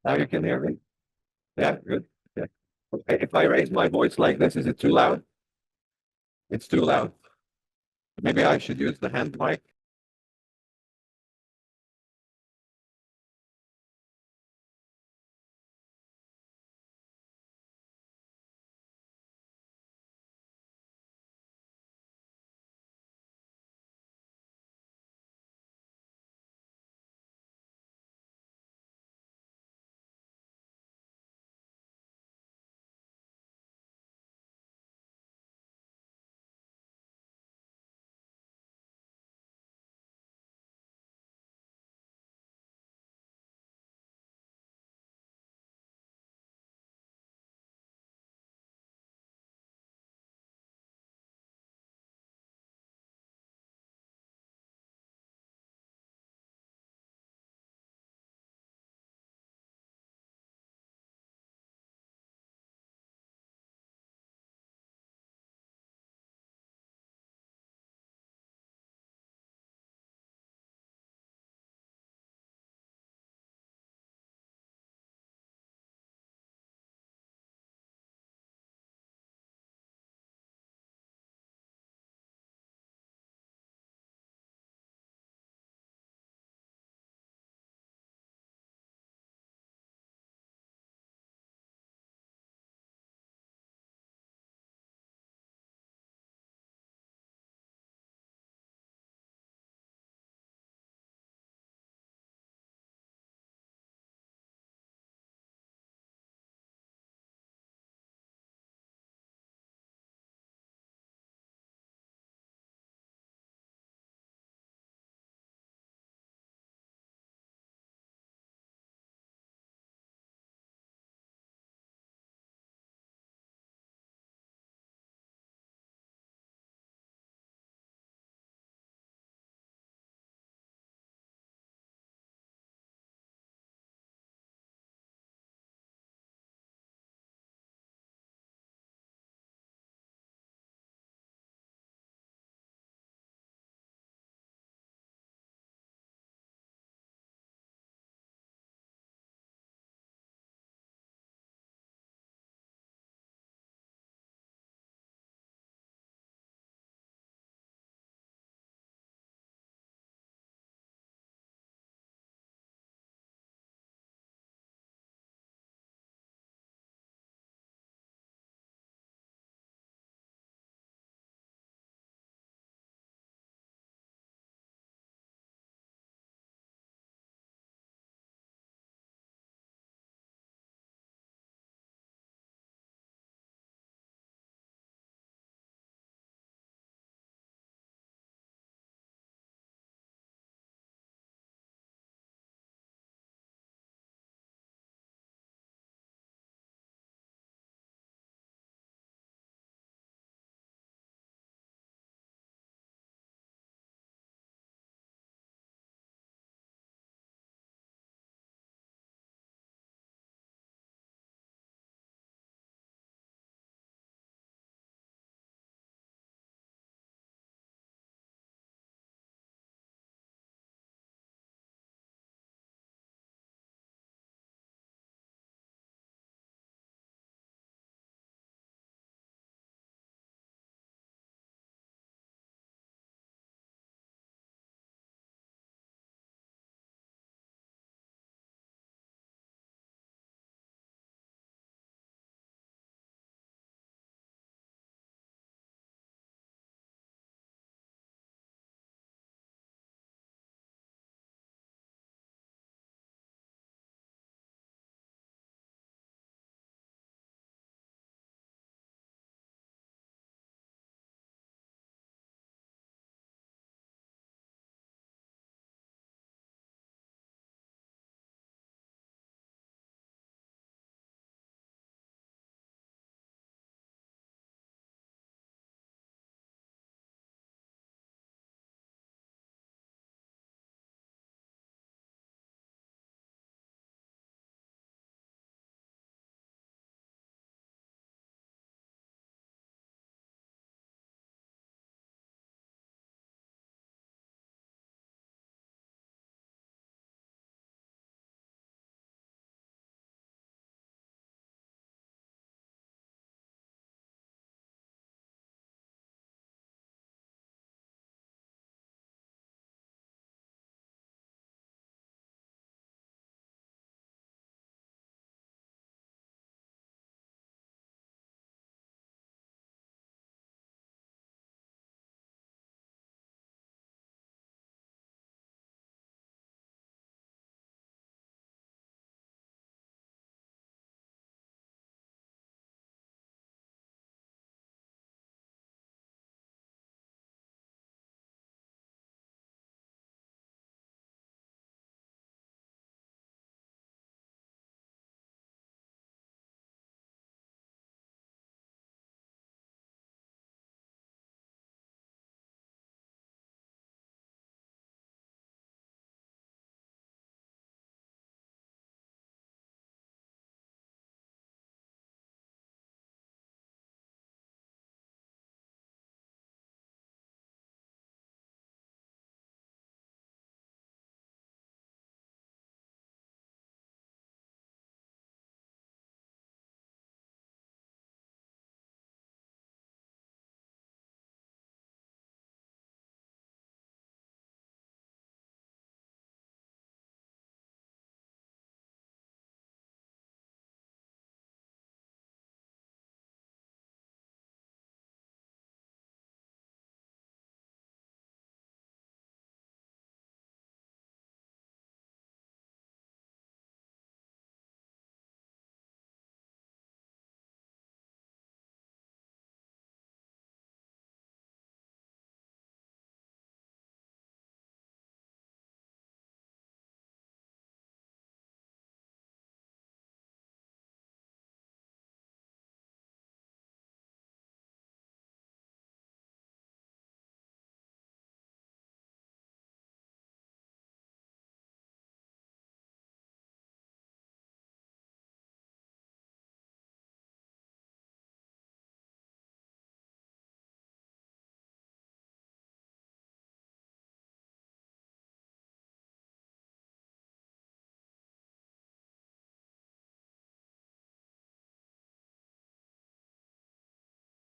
Now you can hear me? Yeah, good. Yeah. Okay, if I raise my voice like this, is it too loud? It's too loud. Maybe I should use the hand mic.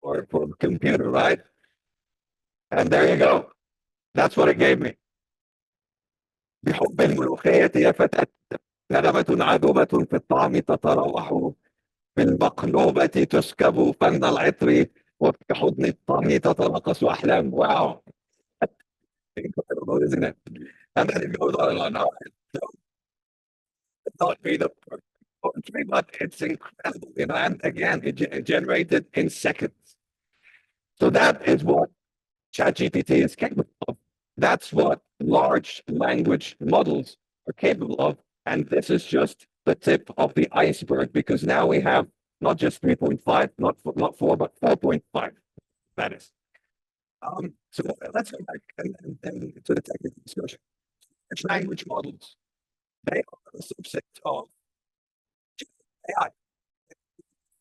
for computer, right? And there you go. That's what it gave me. بحب الملوخية فتت كلمة عذوبة في الطعم تتراوح بالمقلوبة تسكب فن العطر وفي حضن الطعم تتناقص أحلام. Wow. Incredible, isn't it? And then it goes on and on. It's not made of poetry, but it's incredible. And again, it generated in seconds. So that is what ChatGPT is capable of. That's what large language models are capable of. And this is just the tip of the iceberg because now we have not just 3.5, not 4, but 4.5. That is. So let's go back and to the technical discussion. Large language models, they are a subset of AI.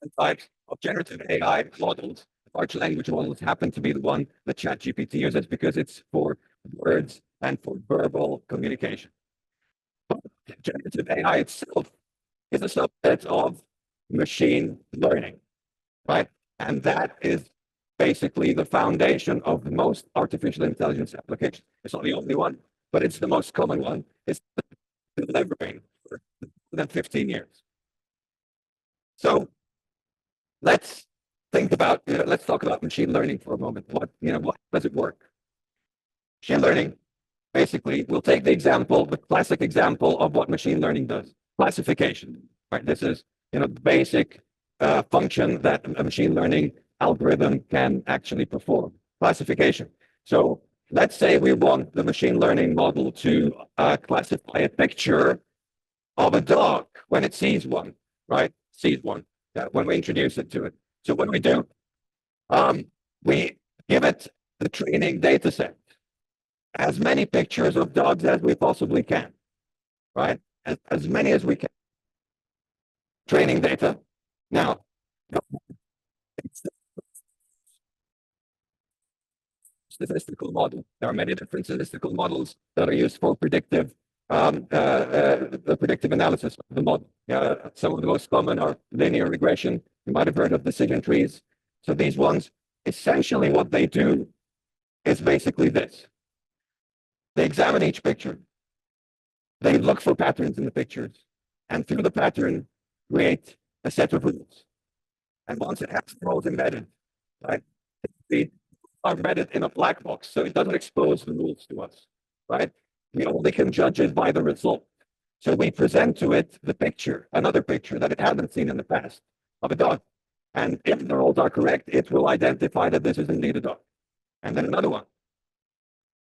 And types of generative AI models. Large language models happen to be the one that ChatGPT uses because it's for words and for verbal communication. But generative AI itself is a subset of machine learning, right? And that is basically the foundation of most artificial intelligence applications. It's not the only one, but it's the most common one. It's delivering for more than 15 years. So let's let's talk about machine learning for a moment. What does it work? Machine learning, basically, we'll take the classic example of what machine learning does: classification. Right? This is the basic function that a machine learning algorithm can actually perform: classification. So let's say we want the machine learning model to classify a picture of a dog when it sees one, right? Sees one, when we introduce it to it. So what do? We give it the training data set, as many pictures of dogs as we possibly can, right? As many as we can. Training data. Now, it's a statistical model. There are many different statistical models that are used for the predictive analysis of the model. Some of the most common are linear regression. You might have heard of decision trees. So these ones, essentially what they do is basically this. They examine each picture. They look for patterns in the pictures, and through the pattern, create a set of rules. And once it has rules embedded, right, they are embedded in a black box, so it doesn't expose the rules to us, right? We only can judge it by the result. So we present to it the picture, another picture that it hasn't seen in the past of a dog. And if the rules are correct, it will identify that this is indeed a dog. And then another one.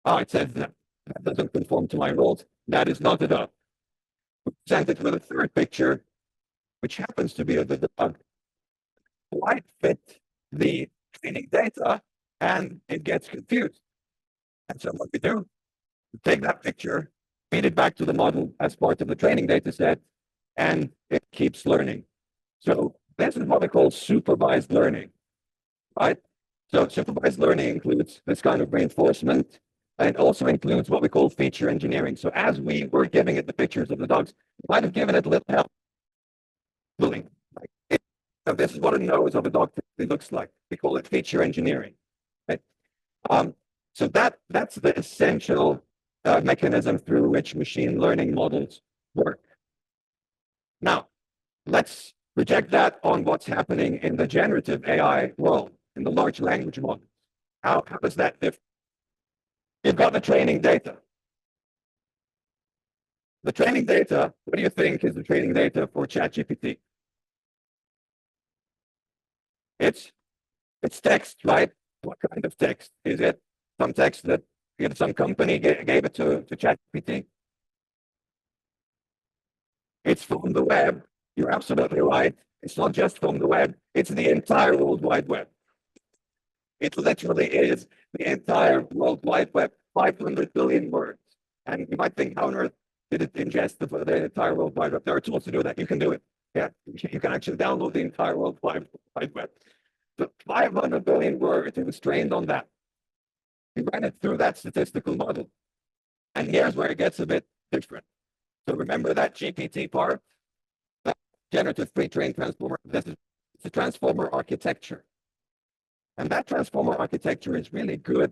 Oh, it says that doesn't conform to my rules. That is not a dog. We present it with a third picture, which happens to be of the dog. Might fit the training data, and it gets confused. And so what we do, we take that picture, feed it back to the model as part of the training data set, and it keeps learning. So this is what we call supervised learning, right? So supervised learning includes this kind of reinforcement, and also includes what we call feature engineering. So as we were giving it the pictures of the dogs, we might have given it a little help. Like, so this is what a nose of a dog looks like. We call it feature engineering. Right? So that's the essential mechanism through which machine learning models work. Now, let's project that on what's happening in the generative AI world, in the large language models. How does that differ? You've got the training data. The training data, what do you think is the training data for ChatGPT? It's text, right? What kind of text? Is it some text that some company gave it to ChatGPT? It's from the web. You're absolutely right. It's not just from the web. It's the entire World Wide Web. It literally is the entire World Wide Web, 500 billion words. And you might think, how on earth did it ingest the entire World Wide Web? There are tools to do that. You can do it. Yeah, you can actually download the entire World Wide Web. The 500 billion words, it was trained on that. We ran it through that statistical model. And here's where it gets a bit different. So remember that GPT part, that generative pre-trained transformer, this is the transformer architecture. And that transformer architecture is really good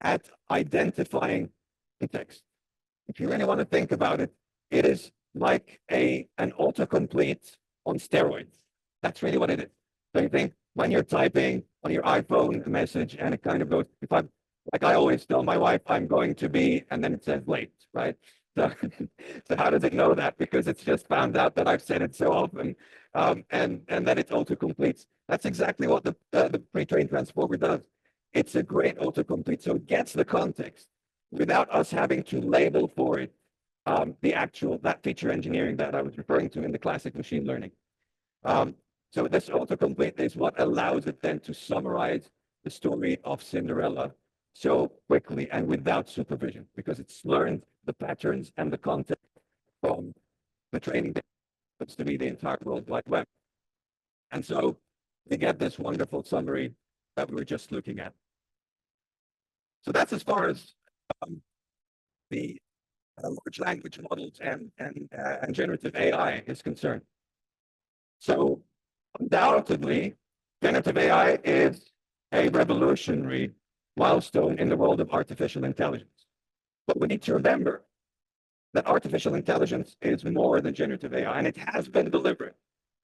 at identifying context. If you really want to think about it, it is like an autocomplete on steroids. That's really what it is. So you think when you're typing on your iPhone a message and it kind of goes, if I'm like I always tell my wife, I'm going to be, and then it says late, right? So, so how does it know that? Because it's just found out that I've said it so often, and that it autocompletes. That's exactly what the pre-trained transformer does. It's a great autocomplete, so it gets the context without us having to label for it the actual that feature engineering that I was referring to in the classic machine learning. Um, so this autocomplete is what allows it then to summarize the story of Cinderella so quickly and without supervision, because it's learned the patterns and the context from the training that happens to be the entire World Wide Web. And so we get this wonderful summary that we were just looking at. So that's as far as the large language models and generative AI is concerned. So undoubtedly, generative AI is a revolutionary milestone in the world of artificial intelligence. But we need to remember that artificial intelligence is more than generative AI, and it has been delivering,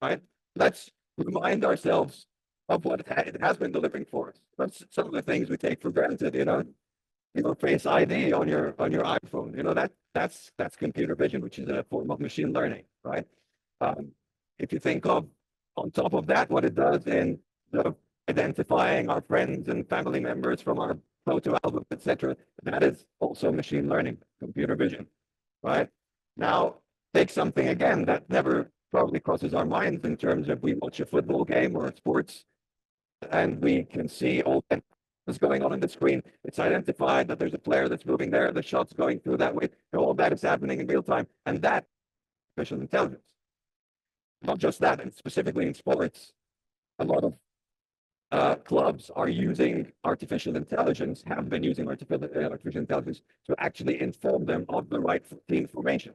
right? Let's remind ourselves of what it has been delivering for us. That's some of the things we take for granted, Face ID on your iPhone. That's computer vision, which is a form of machine learning, right? Um, if you think of on top of that, what it does in identifying our friends and family members from our photo album, etc., that is also machine learning, computer vision, right? Now, take something again that never probably crosses our minds in terms of we watch a football game or sports and we can see all that's going on the screen. It's identified that there's a player that's moving there, the shot's going through that way. All of that is happening in real time, and that artificial intelligence. Not just that, and specifically in sports, a lot of clubs are using artificial intelligence, have been using artificial intelligence to actually inform them of the right team formation.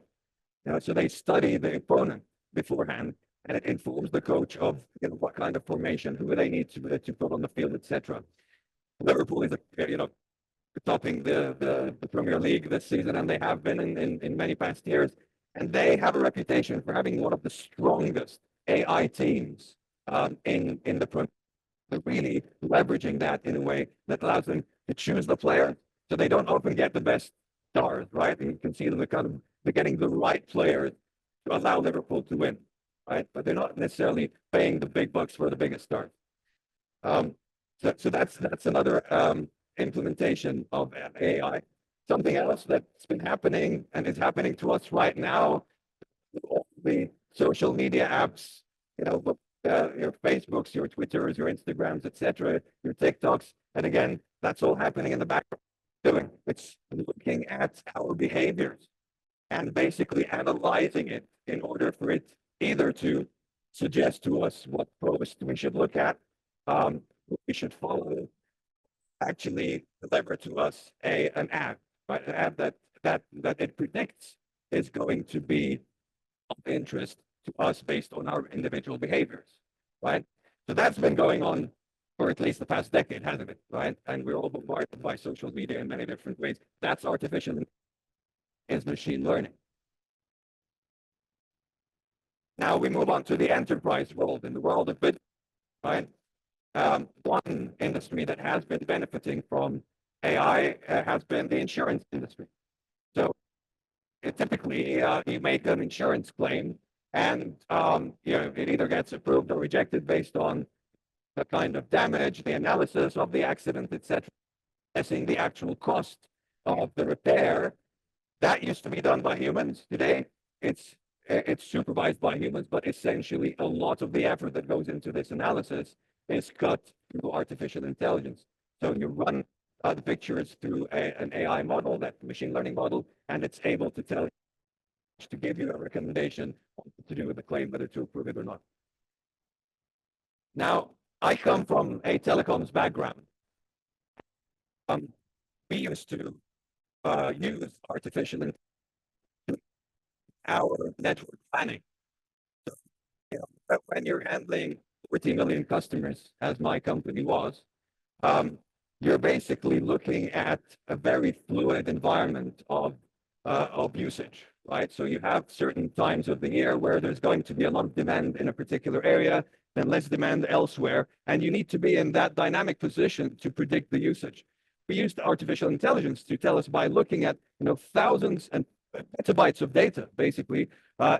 So they study the opponent beforehand, and it informs the coach of what kind of formation, who they need to put on the field, etc. Liverpool is topping the Premier League this season, and they have been in many past years. And they have a reputation for having one of the strongest AI teams in the Premier League, really leveraging that in a way that allows them to choose the player, so they don't often get the best stars, right? And you can see them they're getting the right players to allow Liverpool to win, right? But they're not necessarily paying the big bucks for the biggest stars. Um, so that's another implementation of AI. Something else that's been happening and is happening to us right now, all the social media apps, your Facebooks, your Twitters, your Instagrams, etc., your TikToks, and again, that's all happening in the background. It's looking at our behaviors and basically analyzing it in order for it either to suggest to us what post we should look at, what we should follow, actually deliver to us an ad, right? An ad that it predicts is going to be of interest to us based on our individual behaviors, right? So that's been going on for at least the past decade, hasn't it? Right? And we're all bombarded by social media in many different ways. That's artificial is machine learning. Now we move on to the enterprise world, in the world of business, right? One industry that has been benefiting from AI has been the insurance industry. So typically, you make an insurance claim, and it either gets approved or rejected based on the kind of damage, the analysis of the accident, etc., assessing the actual cost of the repair. That used to be done by humans. Today, it's supervised by humans, but essentially a lot of the effort that goes into this analysis is cut through artificial intelligence. So you run the pictures through an AI model, that machine learning model, and it's able to tell you, to give you a recommendation to do with the claim, whether to approve it or not. Now, I come from a telecoms background. We used to use artificial intelligence in our network planning. So, when you're handling 40 million customers, as my company was, you're basically looking at a very fluid environment of usage, right? So you have certain times of the year where there's going to be a lot of demand in a particular area, then less demand elsewhere, and you need to be in that dynamic position to predict the usage. We used artificial intelligence to tell us by looking at thousands and petabytes of data, basically,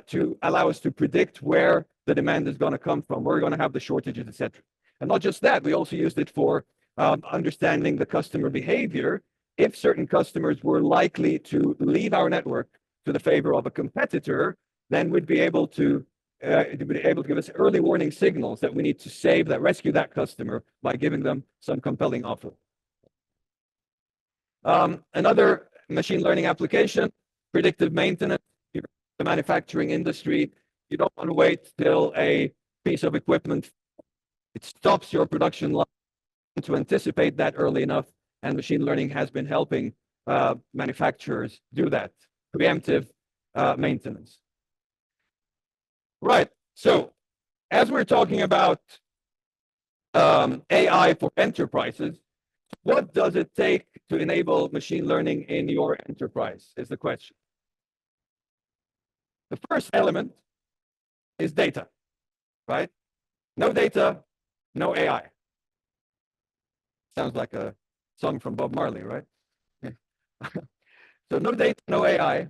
to allow us to predict where the demand is going to come from, where we're going to have the shortages, etc. And not just that, we also used it for understanding the customer behavior. If certain customers were likely to leave our network to the favor of a competitor, then we'd be able to give us early warning signals that we need to save that, rescue that customer by giving them some compelling offer. Another machine learning application, predictive maintenance. The manufacturing industry, you don't want to wait till a piece of equipment it stops your production line to anticipate that early enough, and machine learning has been helping manufacturers do that. Preemptive maintenance. Right. So as we're talking about AI for enterprises, what does it take to enable machine learning in your enterprise is the question. The first element is data, right? No data, no AI. Sounds like a song from Bob Marley, right? So no data, no AI,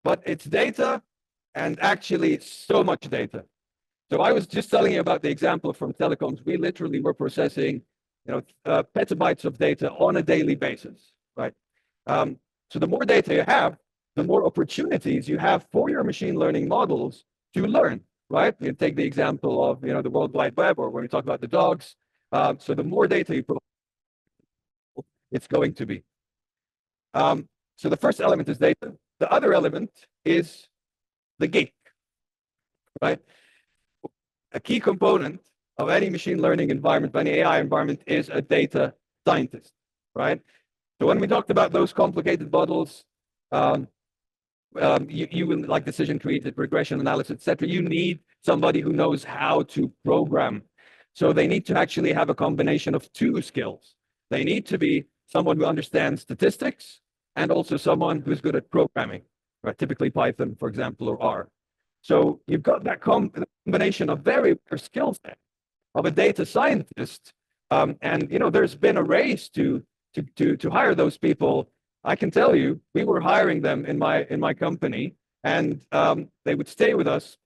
but it's data, and actually so much data. So I was just telling you about the example from telecoms. We literally were processing, petabytes of data on a daily basis, right? So the more data you have, the more opportunities you have for your machine learning models to learn, right? You take the example of, the World Wide Web, or when we talk about the dogs. So the more data you provide, it's going to be. So the first element is data. The other element is the geek, right? A key component of any machine learning environment, any AI environment, is a data scientist, right? So when we talked about those complicated models, you will like decision trees, regression analysis, etc. You need somebody who knows how to program. So they need to actually have a combination of two skills. They need to be someone who understands statistics and also someone who's good at programming, right? Typically Python, for example, or R. So you've got that combination of very rare skill set of a data scientist, and there's been a race to hire those people. I can tell you, we were hiring them in my company, and they would stay with us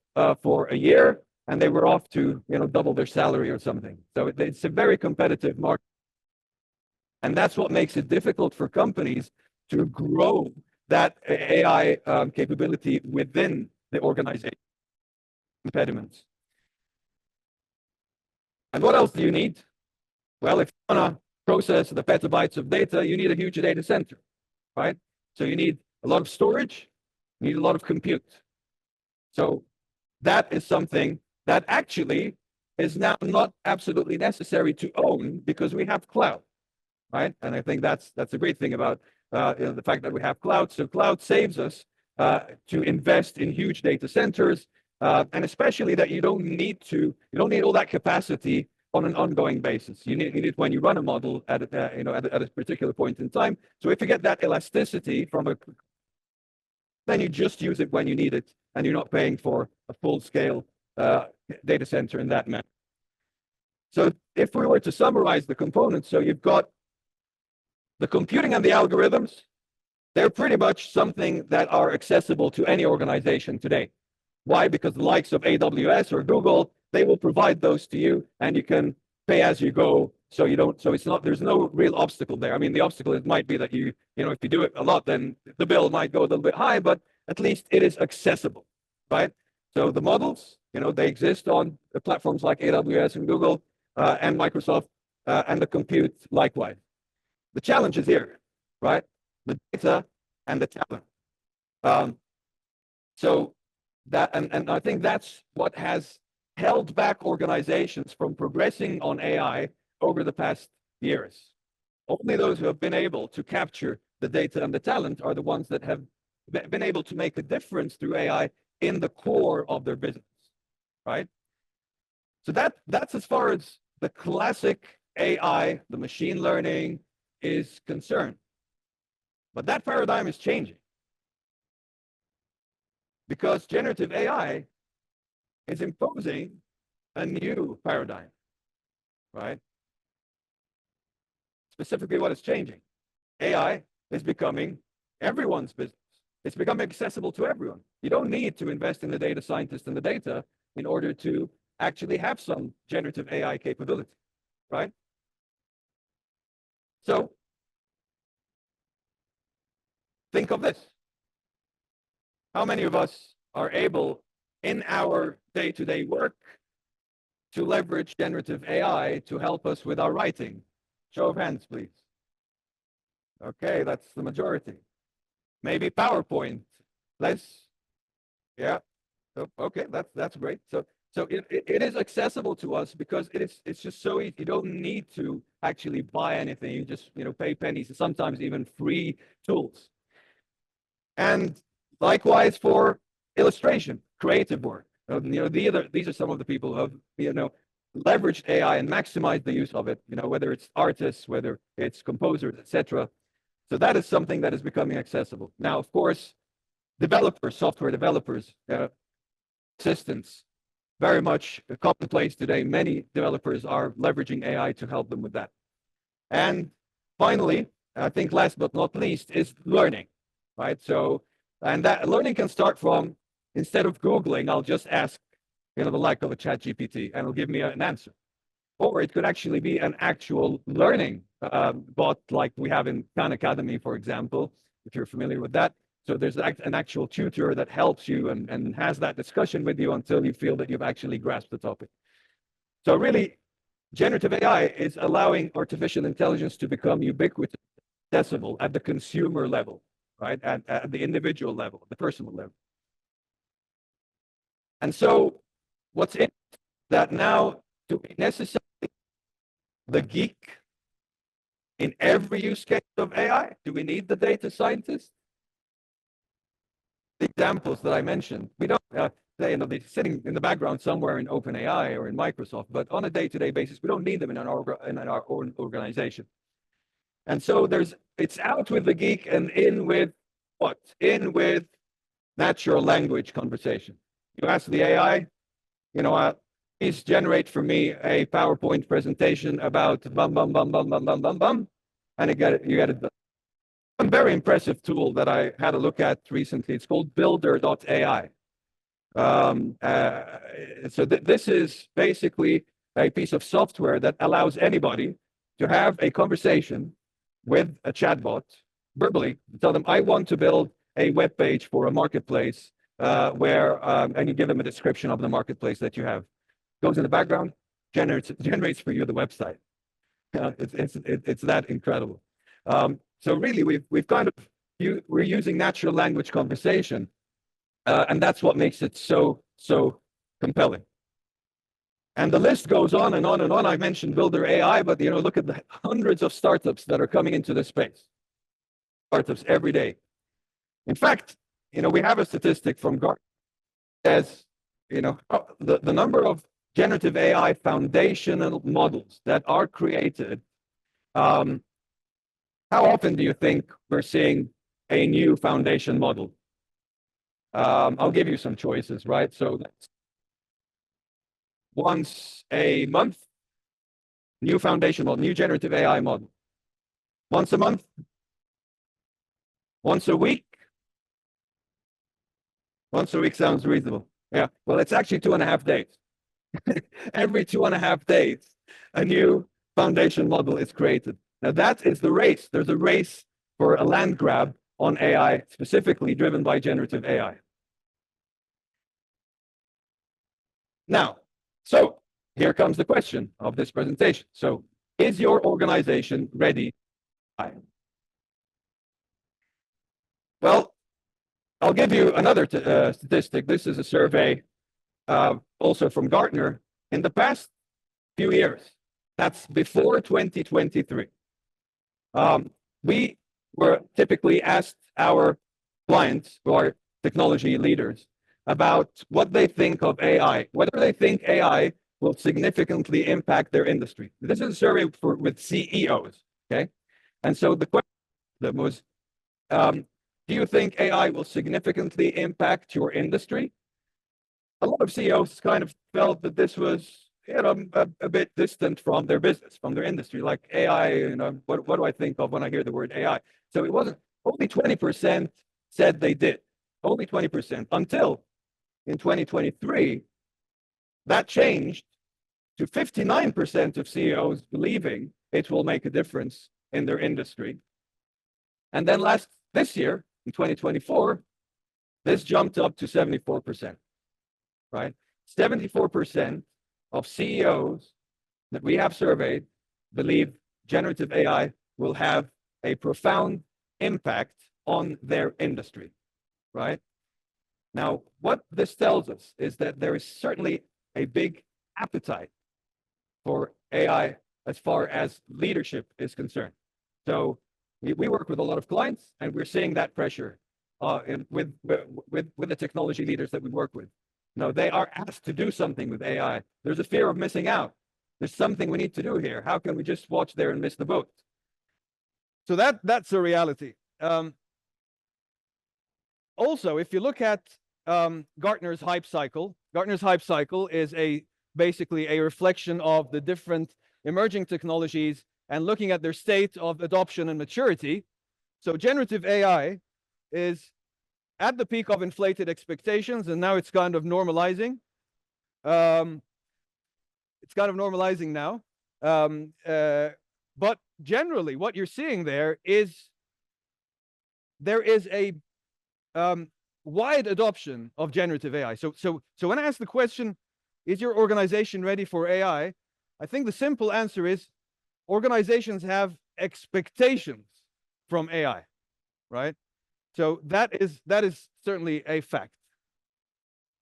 for a year, and they were off to double their salary or something. So it's a very competitive market, and that's what makes it difficult for companies to grow that AI capability within the organization. Impediments. And what else do you need? Well, if you want to process the petabytes of data, you need a huge data center, right? So you need a lot of storage, you need a lot of compute. So that is something that actually is now not absolutely necessary to own because we have cloud, right? And I think that's a great thing about the fact that we have cloud. So cloud saves us to invest in huge data centers, and especially that you don't need all that capacity on an ongoing basis. You need it when you run a model at a particular point in time. So if you get that elasticity then you just use it when you need it, and you're not paying for a full-scale data center in that manner. So if we were to summarize the components, so you've got the computing and the algorithms. They're pretty much something that are accessible to any organization today. Why? Because the likes of AWS or Google, they will provide those to you, and you can pay as you go. So there's no real obstacle there. I mean, the obstacle might be that if you do it a lot, then the bill might go a little bit high, but at least it is accessible, right? So the models, they exist on the platforms like AWS and Google and Microsoft, and the compute likewise. The challenge is here, right? The data and the talent. So that, and I think that's what has held back organizations from progressing on AI over the past years. Only those who have been able to capture the data and the talent are the ones that have been able to make a difference through AI in the core of their business, right? So that's as far as the classic AI, the machine learning, is concerned. But that paradigm is changing because generative AI is imposing a new paradigm, right? Specifically, what is changing? AI is becoming everyone's business. It's becoming accessible to everyone. You don't need to invest in the data scientist and the data in order to actually have some generative AI capability, right? So think of this. How many of us are able in our day-to-day work to leverage generative AI to help us with our writing? Show of hands, please. Okay, that's the majority. Maybe PowerPoint. Less. Yeah. Okay, that's great. So it is accessible to us because it's just so easy. You don't need to actually buy anything. You just pay pennies, sometimes even free tools. And likewise for illustration, creative work. These are some of the people who have leveraged AI and maximized the use of it. Whether it's artists, whether it's composers, etc. So that is something that is becoming accessible now. Of course, developers, software developers, assistants, very much commonplace today. Many developers are leveraging AI to help them with that. And finally, I think last but not least is learning, right? So, and that learning can start from, instead of Googling, I'll just ask, the like of a chat GPT and it'll give me an answer. Or it could actually be an actual learning bot like we have in Khan Academy, for example, if you're familiar with that. So there's an actual tutor that helps you and has that discussion with you until you feel that you've actually grasped the topic. So really, generative AI is allowing artificial intelligence to become ubiquitous, accessible at the consumer level, right? At the individual level, the personal level. And so what's in that now, do we necessarily the geek in every use case of AI? Do we need the data scientist? The examples that I mentioned, we don't, they're sitting in the background somewhere in OpenAI or in Microsoft, but on a day-to-day basis, we don't need them in our own organization. And so it's out with the geek and in with what? In with natural language conversation. You ask the AI, please generate for me a PowerPoint presentation about bum, bum, bum, bum, bum, bum, bum, bum, and you get it done. A very impressive tool that I had a look at recently. It's called builder.ai. So this is basically a piece of software that allows anybody to have a conversation with a chatbot verbally. Tell them, I want to build a web page for a marketplace and you give them a description of the marketplace that you have. Goes in the background, generates for you the website. It's that incredible. So really, we're using natural language conversation, and that's what makes it so compelling. And the list goes on and on and on. I mentioned Builder AI, but look at the hundreds of startups that are coming into this space. Startups every day. In fact, we have a statistic from Gartner as the number of generative AI foundational models that are created. How often do you think we're seeing a new foundation model? I'll give you some choices, right? So that's once a month, new foundation model, new generative AI model. Once a month? Once a week? Once a week sounds reasonable. Yeah, well, it's actually 2.5 days. Every 2.5 days, a new foundation model is created. Now that is the race. There's a race for a land grab on AI, specifically driven by generative AI. Now, so here comes the question of this presentation. So is your organization ready? Well, I'll give you another statistic. This is a survey also from Gartner. In the past few years, that's before 2023, we were typically asked our clients, who are technology leaders, about what they think of AI, whether they think AI will significantly impact their industry. This is a survey with CEOs, okay? And so the question that was, do you think AI will significantly impact your industry? A lot of CEOs kind of felt that this was, a bit distant from their business, from their industry. Like AI, what do I think of when I hear the word AI? So it wasn't, only 20% said they did. Only 20%, until in 2023, that changed to 59% of CEOs believing it will make a difference in their industry. And then this year, in 2024, this jumped up to 74%, right? 74% of CEOs that we have surveyed believe generative AI will have a profound impact on their industry, right? Now, what this tells us is that there is certainly a big appetite for AI as far as leadership is concerned. So we work with a lot of clients, and we're seeing that pressure with the technology leaders that we work with. No, they are asked to do something with AI. There's a fear of missing out. There's something we need to do here. How can we just watch there and miss the boat? So that's a reality. Also, if you look at Gartner's hype cycle is basically a reflection of the different emerging technologies and looking at their state of adoption and maturity. So generative AI is at the peak of inflated expectations, and now it's kind of normalizing. It's kind of normalizing now. But generally, what you're seeing there is a wide adoption of generative AI. So when I ask the question, is your organization ready for AI? I think the simple answer is organizations have expectations from AI, right? So that is certainly a fact.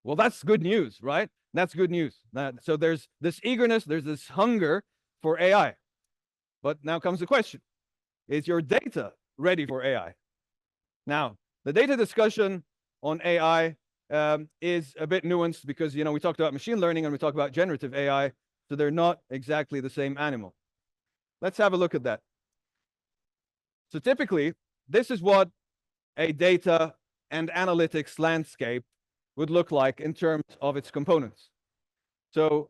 Well, that's good news, right? That's good news. So there's this eagerness, there's this hunger for AI. But now comes the question, is your data ready for AI? Now, the data discussion on AI is a bit nuanced because, we talked about machine learning and we talked about generative AI, so they're not exactly the same animal. Let's have a look at that. So typically, this is what a data and analytics landscape would look like in terms of its components. So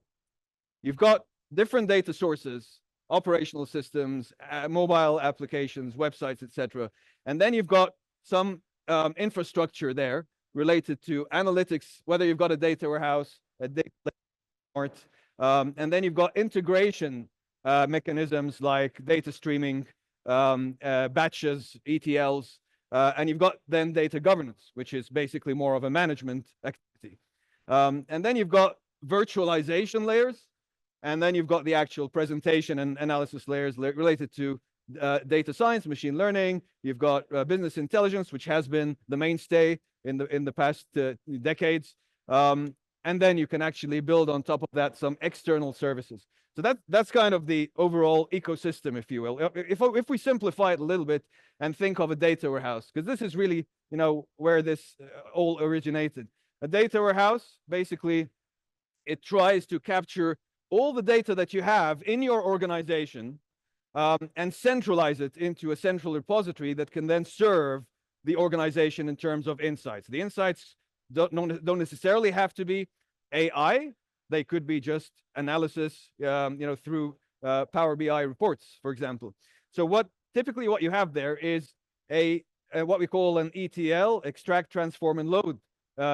you've got different data sources, operational systems, mobile applications, websites, etc. And then you've got some infrastructure there related to analytics, whether you've got a data warehouse, a data mart, and then you've got integration mechanisms like data streaming, batches, ETLs, and you've got then data governance, which is basically more of a management activity. And then you've got virtualization layers, and then you've got the actual presentation and analysis layers related to data science, machine learning. You've got business intelligence, which has been the mainstay in the past decades. And then you can actually build on top of that some external services. So that's kind of the overall ecosystem, if you will. If we simplify it a little bit and think of a data warehouse, because this is really, where this all originated. A data warehouse, basically, it tries to capture all the data that you have in your organization and centralize it into a central repository that can then serve the organization in terms of insights. The insights don't necessarily have to be AI. They could be just analysis, through Power BI reports, for example. So typically what you have there is what we call an ETL, extract, transform, and load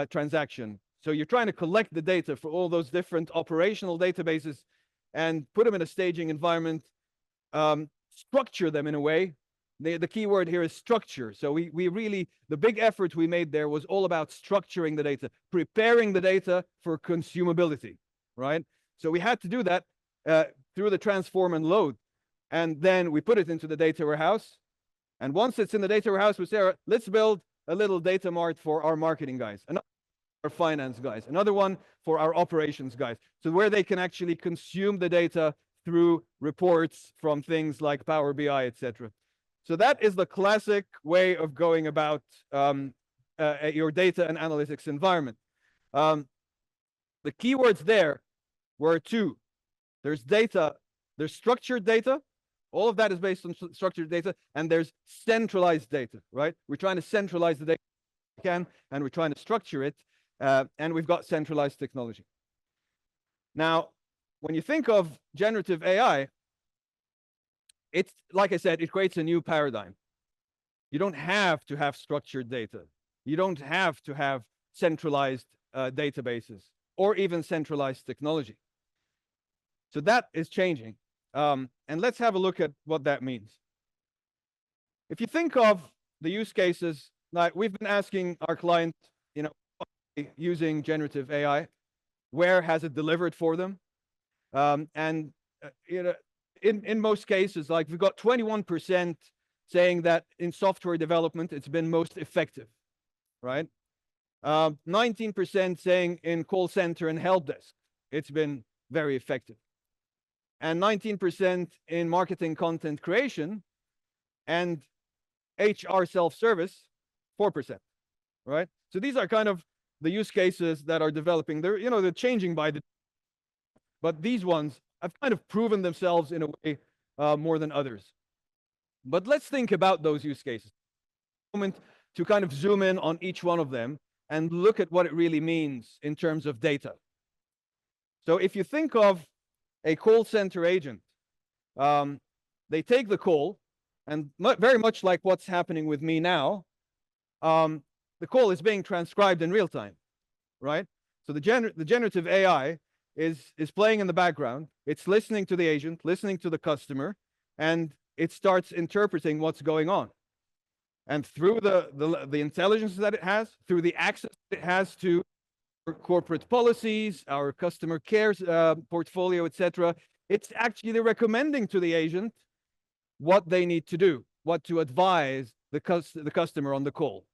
transaction. So you're trying to collect the data for all those different operational databases and put them in a staging environment, structure them in a way. The key word here is structure. So we really, the big effort we made there was all about structuring the data, preparing the data for consumability, right? So we had to do that through the transform and load. And then we put it into the data warehouse. And once it's in the data warehouse, we say, let's build a little data mart for our marketing guys, another for our finance guys, another one for our operations guys. So where they can actually consume the data through reports from things like Power BI, etc. So that is the classic way of going about your data and analytics environment. The keywords there were two. There's data, there's structured data. All of that is based on structured data, and there's centralized data, right? We're trying to centralize the data we can, and we're trying to structure it, and we've got centralized technology. Now, when you think of generative AI, it's, like I said, it creates a new paradigm. You don't have to have structured data. You don't have to have centralized databases or even centralized technology. So that is changing. And let's have a look at what that means. If you think of the use cases, like we've been asking our client, using generative AI, where has it delivered for them? In most cases, like we've got 21% saying that in software development, it's been most effective, right? 19% saying in call center and help desk, it's been very effective. And 19% in marketing content creation and HR self-service, 4%, right? So these are kind of the use cases that are developing. They're changing by the, but these ones have kind of proven themselves in a way more than others. But let's think about those use cases. A moment to kind of zoom in on each one of them and look at what it really means in terms of data. So if you think of a call center agent, they take the call, and very much like what's happening with me now, the call is being transcribed in real time, right? So the generative AI is playing in the background. It's listening to the agent, listening to the customer, and it starts interpreting what's going on. And through the intelligence that it has, through the access it has to corporate policies, our customer care portfolio, etc., it's actually recommending to the agent what they need to do, what to advise the customer on the call,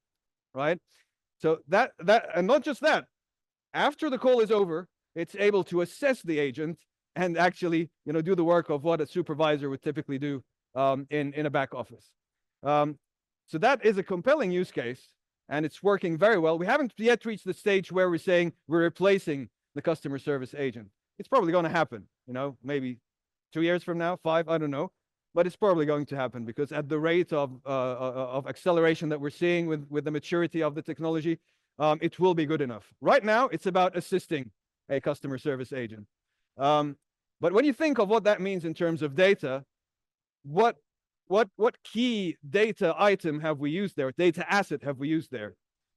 right? So that and not just that, after the call is over, it's able to assess the agent and actually, do the work of what a supervisor would typically do in a back office. So that is a compelling use case, and it's working very well. We haven't yet reached the stage where we're saying we're replacing the customer service agent. It's probably going to happen, maybe 2 years from now, 5, I don't know. But it's probably going to happen, because at the rate of acceleration that we're seeing with the maturity of the technology, it will be good enough. Right now, it's about assisting a customer service agent. But when you think of what that means in terms of data, what key data item have we used there? Data asset have we used there?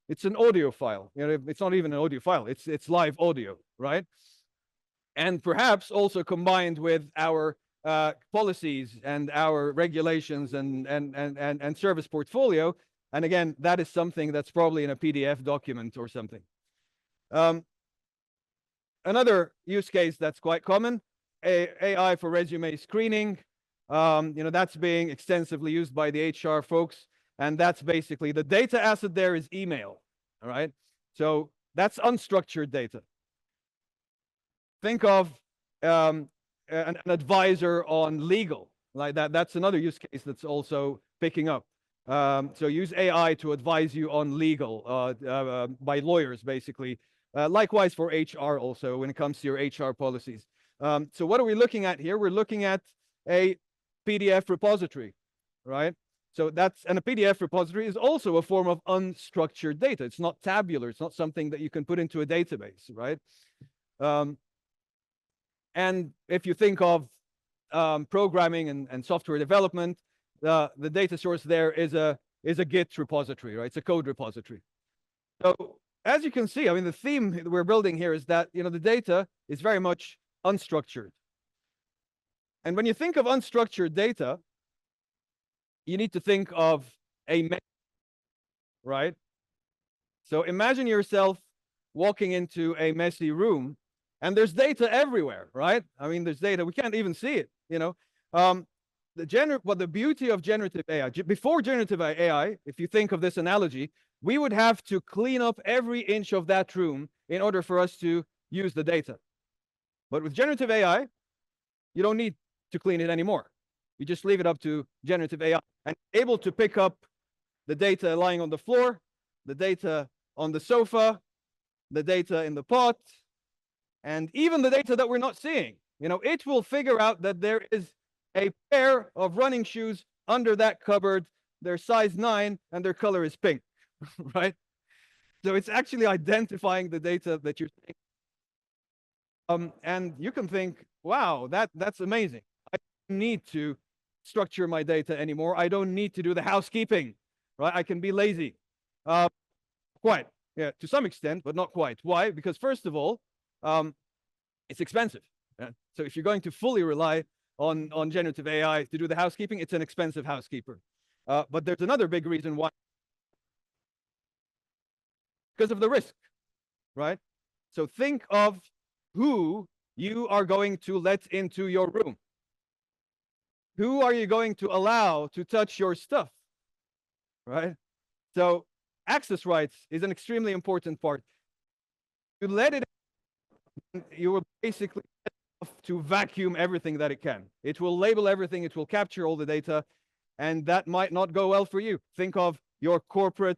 It's an audio file. It's not even an audio file. It's live audio, right? And perhaps also combined with our policies and our regulations and service portfolio. And again, that is something that's probably in a PDF document or something. Another use case that's quite common, AI for resume screening. That's being extensively used by the HR folks. And that's basically, the data asset there is email, all right? So that's unstructured data. Think of an advisor on legal, like that. That's another use case that's also picking up. So use AI to advise you on legal by lawyers, basically. Likewise for HR also, when it comes to your HR policies. So what are we looking at here? We're looking at a PDF repository, right? So and a PDF repository is also a form of unstructured data. It's not tabular. It's not something that you can put into a database, right? And if you think of programming and software development, the data source there is a Git repository, right? It's a code repository. So as you can see, I mean, the theme that we're building here is that, the data is very much unstructured. And when you think of unstructured data, you need to think of a message, right? So imagine yourself walking into a messy room, and there's data everywhere, right? I mean, there's data, we can't even see it, the beauty of generative AI, before generative AI, if you think of this analogy, we would have to clean up every inch of that room in order for us to use the data. But with generative AI, you don't need to clean it anymore. You just leave it up to generative AI and able to pick up the data lying on the floor, the data on the sofa, the data in the pot, And even the data that we're not seeing, it will figure out that there is a pair of running shoes under that cupboard. They're size 9 and their color is pink, right? So it's actually identifying the data that you're seeing. And you can think, wow, that's amazing. I don't need to structure my data anymore. I don't need to do the housekeeping, right? I can be lazy. Quite, yeah, to some extent, but not quite. Why? Because first of all, it's expensive. Yeah? So if you're going to fully rely on generative AI to do the housekeeping, it's an expensive housekeeper. But there's another big reason why. Because of the risk, right? So think of who you are going to let into your room. Who are you going to allow to touch your stuff, right? So access rights is an extremely important part. You let it, you will basically to vacuum everything that it can. It will label everything, it will capture all the data, and that might not go well for you. Think of your corporate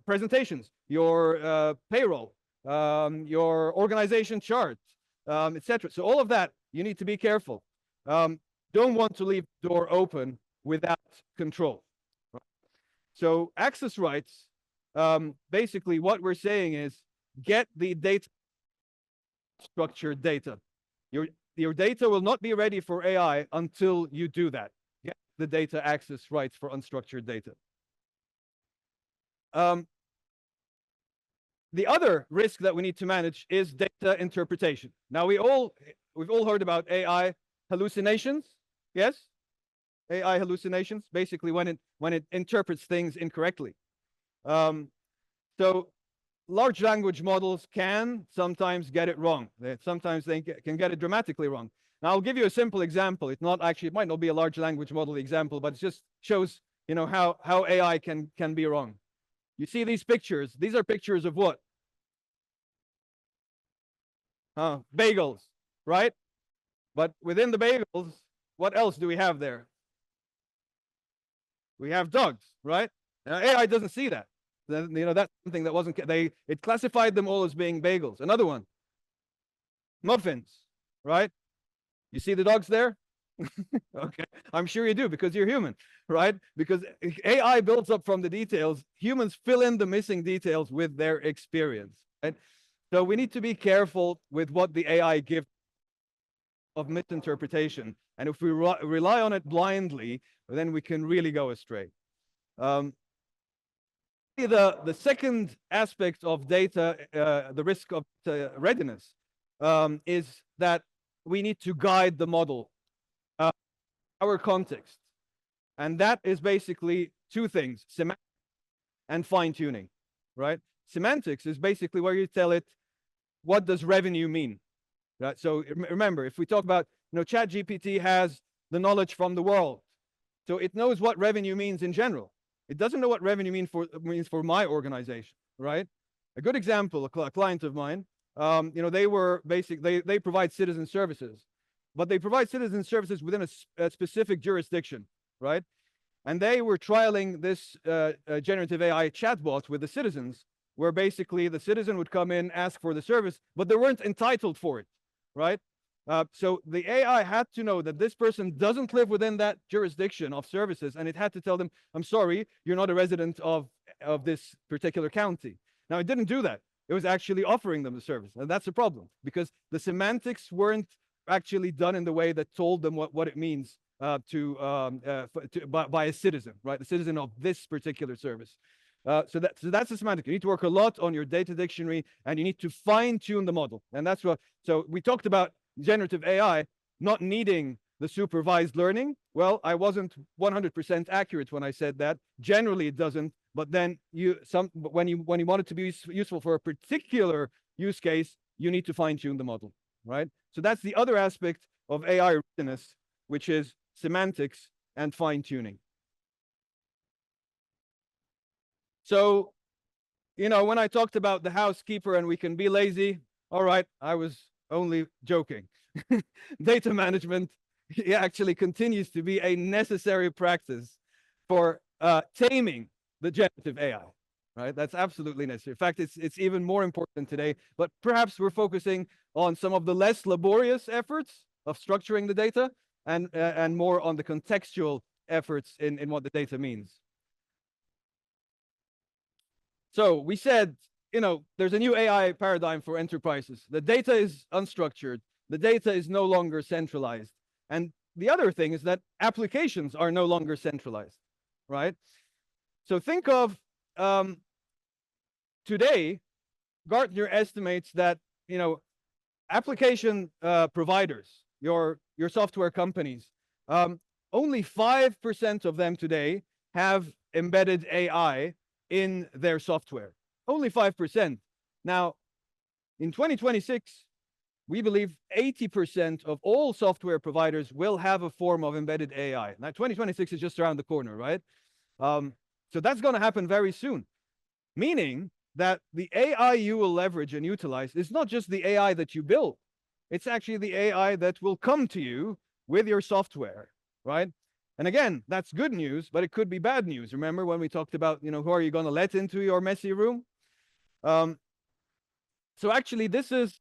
presentations, your payroll, your organization chart, etc. So all of that, you need to be careful. Don't want to leave the door open without control. So access rights, basically what we're saying is get the data, structured data. Your data will not be ready for AI until you do that. Get the data access rights for unstructured data. The other risk that we need to manage is data interpretation. Now we've all heard about AI hallucinations. Yes? AI hallucinations, basically when it interprets things incorrectly. So large language models can sometimes get it wrong. Sometimes they can get it dramatically wrong. Now I'll give you a simple example. It might not be a large language model example, but it just shows how AI can be wrong. You see these pictures. These are pictures of what? Bagels, right? But within the bagels, what else do we have there? We have dogs, right? Now, AI doesn't see that. That's something that wasn't, it classified them all as being bagels. Another one, muffins, right? You see the dogs there? Okay, I'm sure you do because you're human, right? Because AI builds up from the details. Humans fill in the missing details with their experience, right? So we need to be careful with what the AI gives of misinterpretation. And if we rely on it blindly, then we can really go astray. The second aspect of data, the risk of readiness, is that we need to guide the model, our context. And that is basically two things, semantics and fine-tuning, right? Semantics is basically where you tell it, what does revenue mean? Right? So remember, if we talk about, ChatGPT has the knowledge from the world. So it knows what revenue means in general. It doesn't know what revenue means for my organization, right? A good example, a client of mine, they provide citizen services, but they provide citizen services within a specific jurisdiction, right? And they were trialing this generative AI chatbot with the citizens, where basically the citizen would come in, ask for the service, but they weren't entitled for it, right? So the AI had to know that this person doesn't live within that jurisdiction of services, and it had to tell them, I'm sorry, you're not a resident of this particular county. Now, it didn't do that. It was actually offering them the service, and that's a problem, because the semantics weren't actually done in the way that told them what it means by a citizen, right? The citizen of this particular service. So that's the semantic. You need to work a lot on your data dictionary, and you need to fine-tune the model. And that's what, so we talked about generative AI not needing the supervised learning. Well, I wasn't 100% accurate when I said that. Generally, it doesn't. But then when you want it to be useful for a particular use case, you need to fine-tune the model, right? So that's the other aspect of AI readiness, which is semantics and fine-tuning. So, when I talked about the housekeeper and we can be lazy, all right, I was only joking. Data management actually continues to be a necessary practice for taming the generative AI. right? That's absolutely necessary. In fact, it's even more important today, but perhaps we're focusing on some of the less laborious efforts of structuring the data and more on the contextual efforts in what the data means. So we said, there's a new AI paradigm for enterprises. The data is unstructured. The data is no longer centralized. And the other thing is that applications are no longer centralized, right? So think of today, Gartner estimates that, application providers, your software companies, only 5% of them today have embedded AI in their software. Only 5%. Now, in 2026, we believe 80% of all software providers will have a form of embedded AI. Now, 2026 is just around the corner, right? So that's going to happen very soon, meaning that the AI you will leverage and utilize is not just the AI that you build. It's actually the AI that will come to you with your software, right? And again, that's good news, but it could be bad news. Remember when we talked about, who are you going to let into your messy room? So actually, this is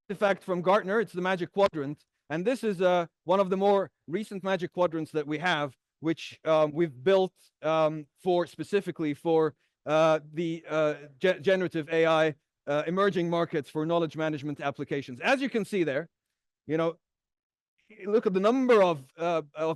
the fact from Gartner. It's the Magic Quadrant. And this is one of the more recent Magic Quadrants that we have, which we've built specifically for the generative AI emerging markets for knowledge management applications. As you can see there, look at the number of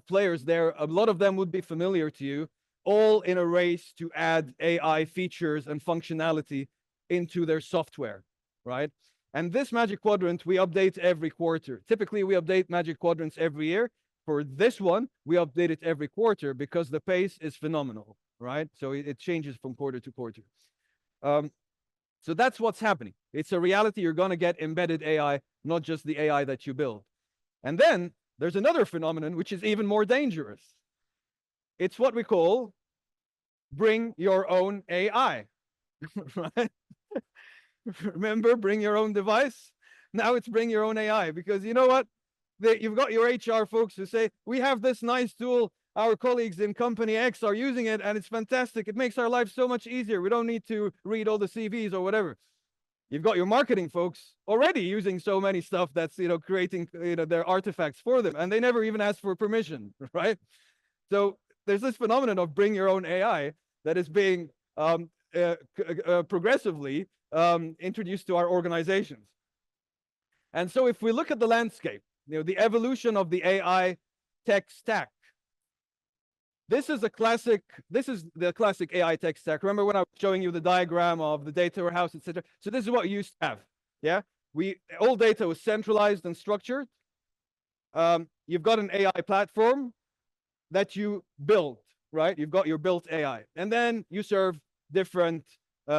players there. A lot of them would be familiar to you, all in a race to add AI features and functionality into their software, right? And this Magic Quadrant, we update every quarter. Typically, we update Magic Quadrants every year. For this one, we update it every quarter because the pace is phenomenal, right? So it changes from quarter to quarter. So that's what's happening. It's a reality. You're going to get embedded AI, not just the AI that you build. And then there's another phenomenon which is even more dangerous. It's what we call bring your own AI, right? Remember, bring your own device? Now it's bring your own AI, because you know what? You've got your HR folks who say, we have this nice tool. Our colleagues in company X are using it and it's fantastic. It makes our life so much easier. We don't need to read all the CVs or whatever. You've got your marketing folks already using so many stuff that's, creating, their artifacts for them, and they never even ask for permission, right? So there's this phenomenon of bring your own AI that is being progressively introduced to our organizations. And so if we look at the landscape, the evolution of the AI tech stack, this is the classic AI tech stack. Remember when I was showing you the diagram of the data warehouse, etc. So this is what we used to have. Yeah, all data was centralized and structured. You've got an AI platform that you build, right? You've got your built AI, and then you serve different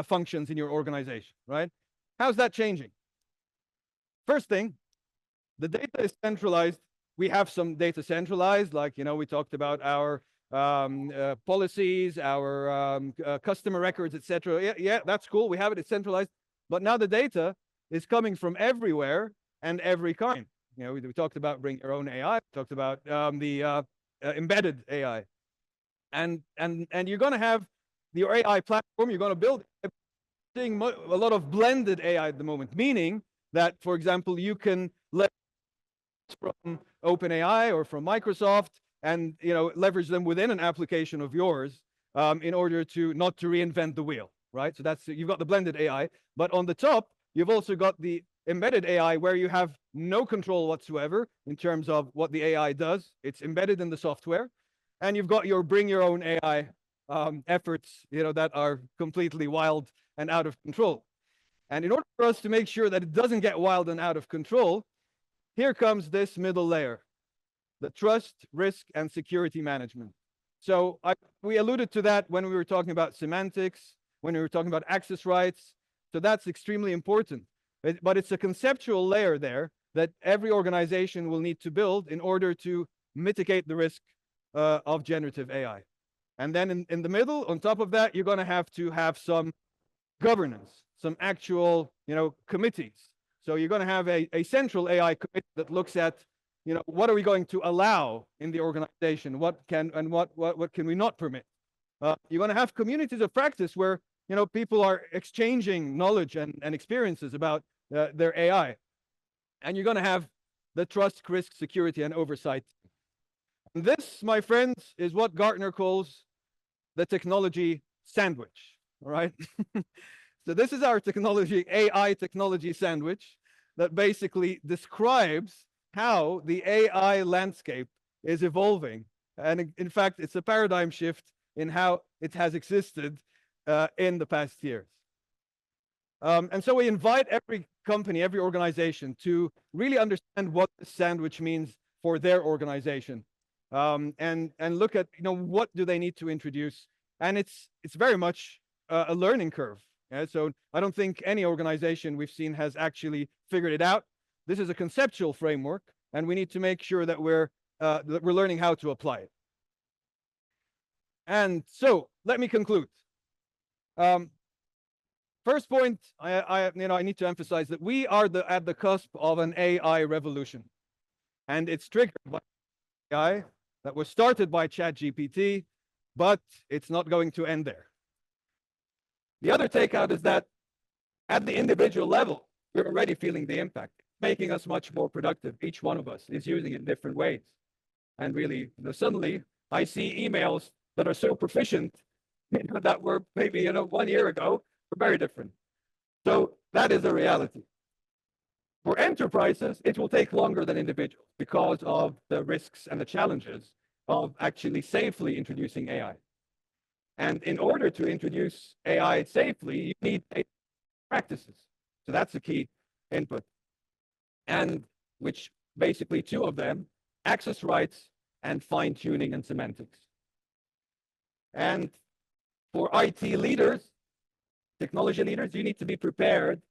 functions in your organization, right? How's that changing? First thing, the data is centralized. We have some data centralized, like, we talked about our policies, our customer records, etc. Yeah, that's cool. We have it. It's centralized. But now the data is coming from everywhere and every kind. We talked about bring your own AI. We talked about the embedded AI, and you're going to have your AI platform. You're going to build. Seeing a lot of blended AI at the moment, meaning that, for example, you can leverage from OpenAI or from Microsoft and leverage them within an application of yours in order to not to reinvent the wheel, right? So you've got the blended AI, but on the top you've also got the embedded AI where you have no control whatsoever in terms of what the AI does. It's embedded in the software, and you've got your bring your own AI efforts, that are completely wild and out of control. And in order for us to make sure that it doesn't get wild and out of control, here comes this middle layer, the trust, risk, and security management. So we alluded to that when we were talking about semantics, when we were talking about access rights. So that's extremely important. But it's a conceptual layer there that every organization will need to build in order to mitigate the risk of generative AI. And then in the middle, on top of that, you're going to have some governance, some actual, committees. So you're going to have a central AI committee that looks at, what are we going to allow in the organization? What can we not permit? You're going to have communities of practice where people are exchanging knowledge and experiences about their AI. And you're going to have the trust, risk, security, and oversight. And this, my friends, is what Gartner calls the technology sandwich. All right. So this is our AI technology sandwich that basically describes how the AI landscape is evolving. And in fact, it's a paradigm shift in how it has existed in the past years. And so we invite every company, every organization to really understand what the sandwich means for their organization, and look at what do they need to introduce. And it's very much a learning curve. Yeah? So I don't think any organization we've seen has actually figured it out. This is a conceptual framework, and we need to make sure that we're learning how to apply it. And so let me conclude. First point, I need to emphasize that we are at the cusp of an AI revolution, and it's triggered by AI that was started by ChatGPT, but it's not going to end there. The other takeout is that at the individual level, we're already feeling the impact, making us much more productive. Each one of us is using it in different ways. And really, suddenly I see emails that are so proficient that were maybe 1 year ago were very different. So that is a reality. For enterprises, it will take longer than individuals because of the risks and the challenges of actually safely introducing AI. And in order to introduce AI safely, you need practices. So that's the key input. And which basically two of them, access rights and fine-tuning and semantics. And for IT leaders, technology leaders, you need to be prepared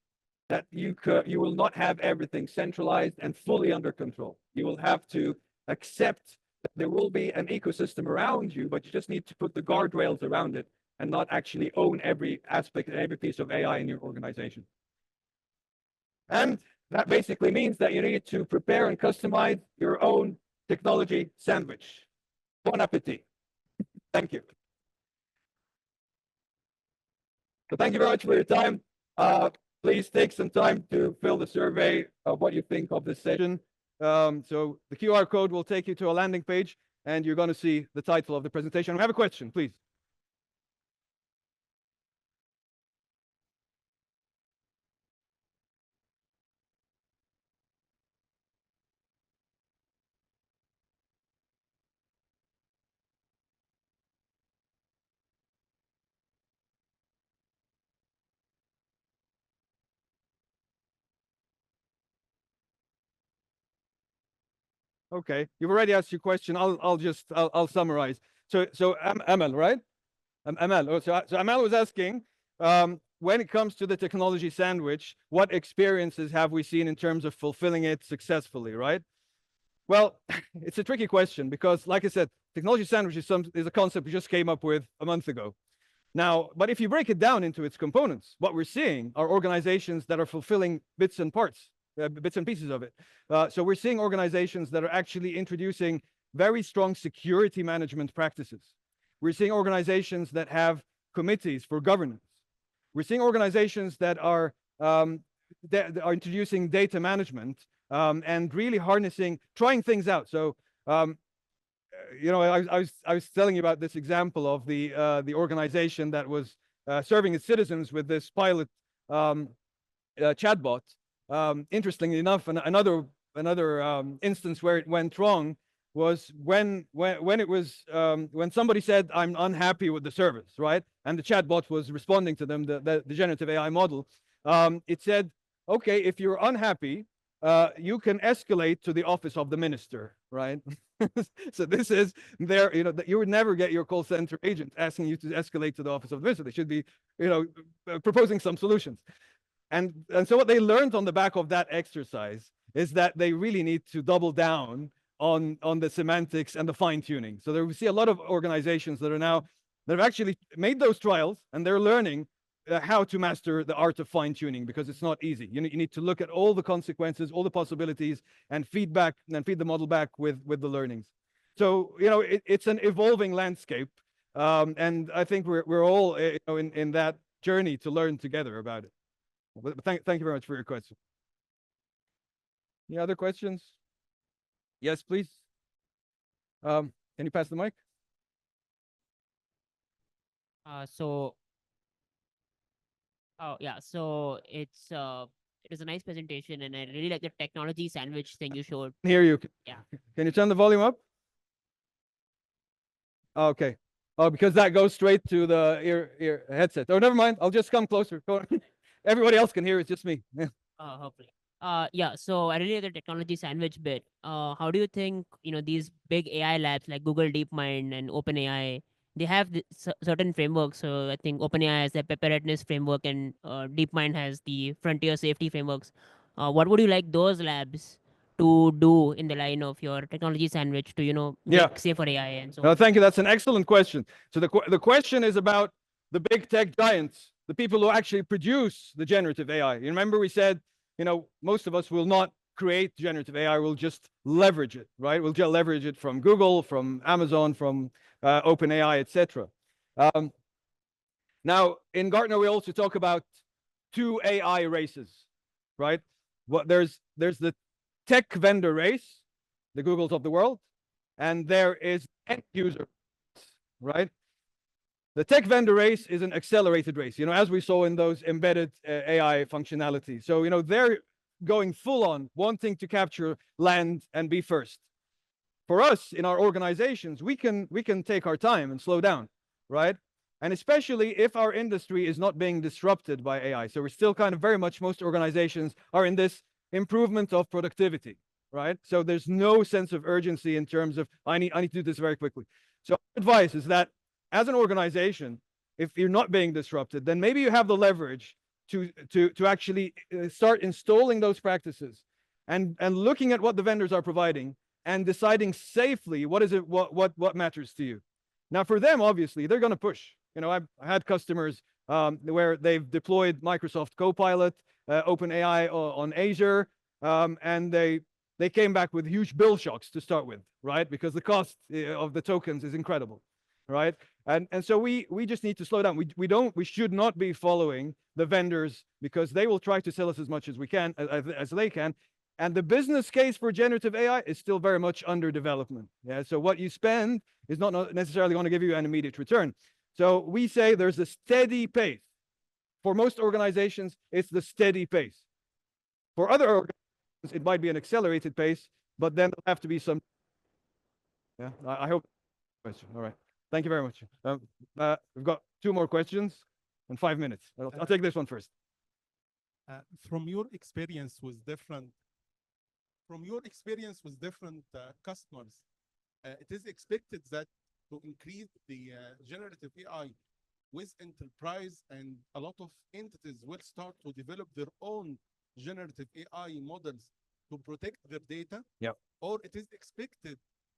that you will not have everything centralized and fully under control. You will have to accept that there will be an ecosystem around you, but you just need to put the guardrails around it and not actually own every aspect and every piece of AI in your organization. And that basically means that you need to prepare and customize your own technology sandwich. Bon appetit. Thank you. So thank you very much for your time. Please take some time to fill the survey of what you think of this session. So the QR code will take you to a landing page, and you're going to see the title of the presentation. We have a question, please. Okay, you've already asked your question. I'll summarize. So Amal, right? Amal. So Amal was asking, when it comes to the technology sandwich, what experiences have we seen in terms of fulfilling it successfully, right? Well, it's a tricky question because, like I said, technology sandwich is a concept we just came up with a month ago. Now, but if you break it down into its components, what we're seeing are organizations that are fulfilling bits and pieces of it. So we're seeing organizations that are actually introducing very strong security management practices. We're seeing organizations that have committees for governance. We're seeing organizations that are introducing data management and really trying things out. So I was telling you about this example of the organization that was serving its citizens with this pilot chatbot. Interestingly enough, another instance where it went wrong was when somebody said, "I'm unhappy with the service," right? And the chatbot was responding to them, the generative AI model. It said, "Okay, if you're unhappy, you can escalate to the office of the minister," right? So this is that you would never get your call center agent asking you to escalate to the office of the minister. They should be, proposing some solutions. And so what they learned on the back of that exercise is that they really need to double down on the semantics and the fine tuning. So we see a lot of organizations that have actually made those trials, and they're learning how to master the art of fine tuning, because it's not easy. You need to look at all the consequences, all the possibilities, and feed the model back with the learnings. So it's an evolving landscape, and I think we're all in that journey to learn together about it. But thank you very much for your question. Any other questions? Yes, please. Can you pass the mic? So, oh yeah, so it was a nice presentation, and I really like the technology sandwich thing you showed. Hear you. Yeah. Can you turn the volume up? Okay. Oh, because that goes straight to the ear headset. Oh, never mind. I'll just come closer. Go on. Everybody else can hear. It's just me. Yeah. Hopefully. Yeah. So I really like the technology sandwich bit. How do you think these big AI labs like Google DeepMind and OpenAI, they have certain frameworks? So I think OpenAI has the preparedness framework, and DeepMind has the frontier safety frameworks. What would you like those labs to do in the line of your technology sandwich to Yeah. make safer AI and so on? Thank you. That's an excellent question. So the question is about the big tech giants, the people who actually produce the generative AI. You remember we said, most of us will not create generative AI. We'll just leverage it, right? We'll just leverage it from Google, from Amazon, from OpenAI, etc. Now, in Gartner, we also talk about two AI races, right? There's the tech vendor race, the Googles of the world, and there is end user, right? The tech vendor race is an accelerated race, as we saw in those embedded AI functionality. So, they're going full on, wanting to capture land and be first. For us in our organizations, we can take our time and slow down, right? And especially if our industry is not being disrupted by AI. So we're still kind of very much, most organizations are in this improvement of productivity, right? So there's no sense of urgency in terms of, I need to do this very quickly. So advice is that as an organization, if you're not being disrupted, then maybe you have the leverage to actually start installing those practices and looking at what the vendors are providing and deciding safely what matters to you. Now, for them, obviously, they're going to push. I've had customers where they've deployed Microsoft Copilot, OpenAI on Azure, and they came back with huge bill shocks to start with, right? Because the cost of the tokens is incredible, right? And so we just need to slow down. We should not be following the vendors because they will try to sell us as much as we can, as they can. And the business case for generative AI is still very much under development. Yeah. So what you spend is not necessarily going to give you an immediate return. So we say there's a steady pace. For most organizations, it's the steady pace. For other organizations, it might be an accelerated pace, but then there'll have to be some. Yeah. I hope. Question. All right. Thank you very much. We've got 2 more questions in 5 minutes. I'll take this one first. From your experience with different customers, it is expected that to increase the generative AI with enterprise, and a lot of entities will start to develop their own generative AI models to protect their data. Yeah. Or it is expected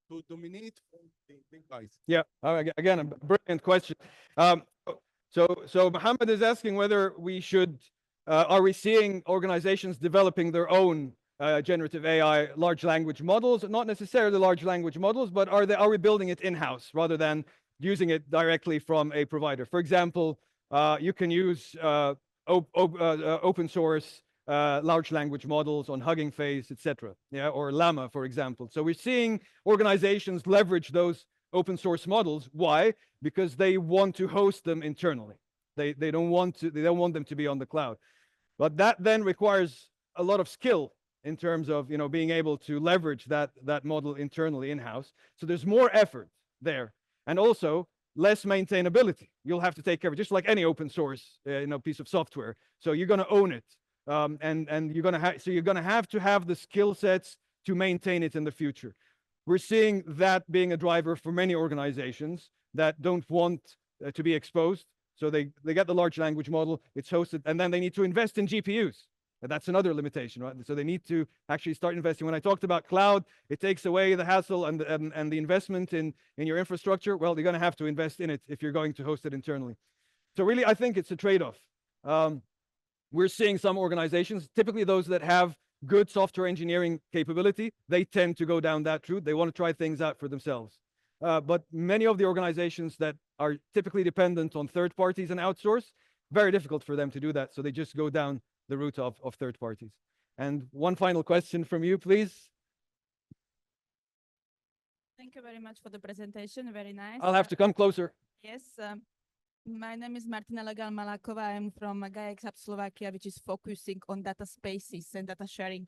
to dominate from the big guys. Yeah. Again, a brilliant question. So Mohammed is asking whether we should, are we seeing organizations developing their own generative AI large language models? Not necessarily large language models, but are we building it in-house rather than using it directly from a provider? For example, you can use open source large language models on Hugging Face, etc. Yeah, or Llama, for example. So we're seeing organizations leverage those open source models. Why? Because they want to host them internally. They don't want them to be on the cloud. But that then requires a lot of skill in terms of being able to leverage that model internally in-house. So there's more effort there, and also less maintainability. You'll have to take care of it, just like any open source piece of software. So you're going to own it, and you're going to have the skill sets to maintain it in the future. We're seeing that being a driver for many organizations that don't want to be exposed. So they get the large language model, it's hosted, and then they need to invest in GPUs. And that's another limitation, right? So they need to actually start investing. When I talked about cloud, it takes away the hassle and the investment in your infrastructure. Well, you're going to have to invest in it if you're going to host it internally. So really, I think it's a trade-off. We're seeing some organizations, typically those that have good software engineering capability, they tend to go down that route. They want to try things out for themselves. But many of the organizations that are typically dependent on third parties and outsource, very difficult for them to do that. So they just go down the route of third parties. And one final question from you, please. Thank you very much for the presentation. Very nice. I'll have to come closer. Yes. My name is Martina Lagal-Malakova. I'm from GaiaXap Slovakia, which is focusing on data spaces and data sharing.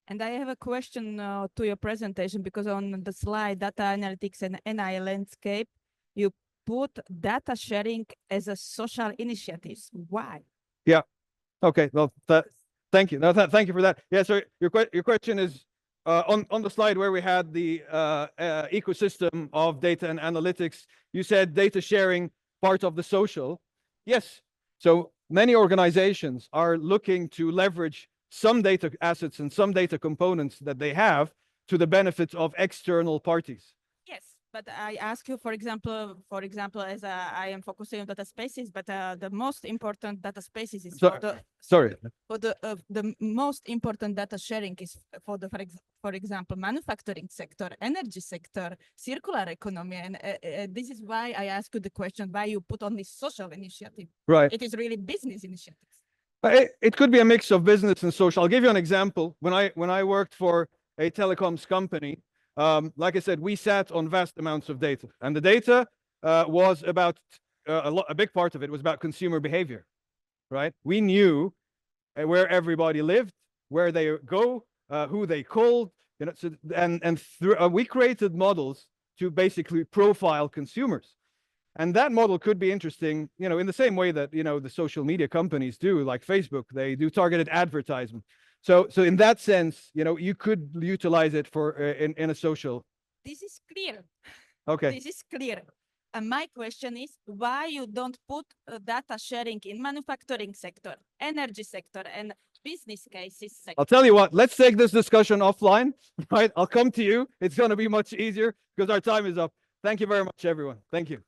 And I have a question to your presentation, because on the slide, data analytics and NI landscape, you put data sharing as a social initiative. Why? Yeah. Okay. Well, thank you. No, thank you for that. Yeah. So your question is on the slide where we had the ecosystem of data and analytics. You said data sharing part of the social. Yes. So many organizations are looking to leverage some data assets and some data components that they have to the benefit of external parties. Yes, but I ask you, for example, as I am focusing on data spaces, but the most important data spaces is the most important data sharing is for the, for example, manufacturing sector, energy sector, circular economy, and this is why I ask you the question why you put on this social initiative. Right. It is really business initiatives. It could be a mix of business and social. I'll give you an example. When I worked for a telecoms company, like I said, we sat on vast amounts of data, and the data was about a big part of it was about consumer behavior, right? We knew where everybody lived, where they go, who they called, you know. So we created models to basically profile consumers. And that model could be interesting, you know, in the same way that, you know, the social media companies do, like Facebook, they do targeted advertisement. So in that sense, you know, you could utilize it for in a social. This is clear. Okay. This is clear. And my question is why you don't put data sharing in manufacturing sector, energy sector, and business cases sector? I'll tell you what, let's take this discussion offline, right? I'll come to you. It's going to be much easier because our time is up. Thank you very much, everyone. Thank you.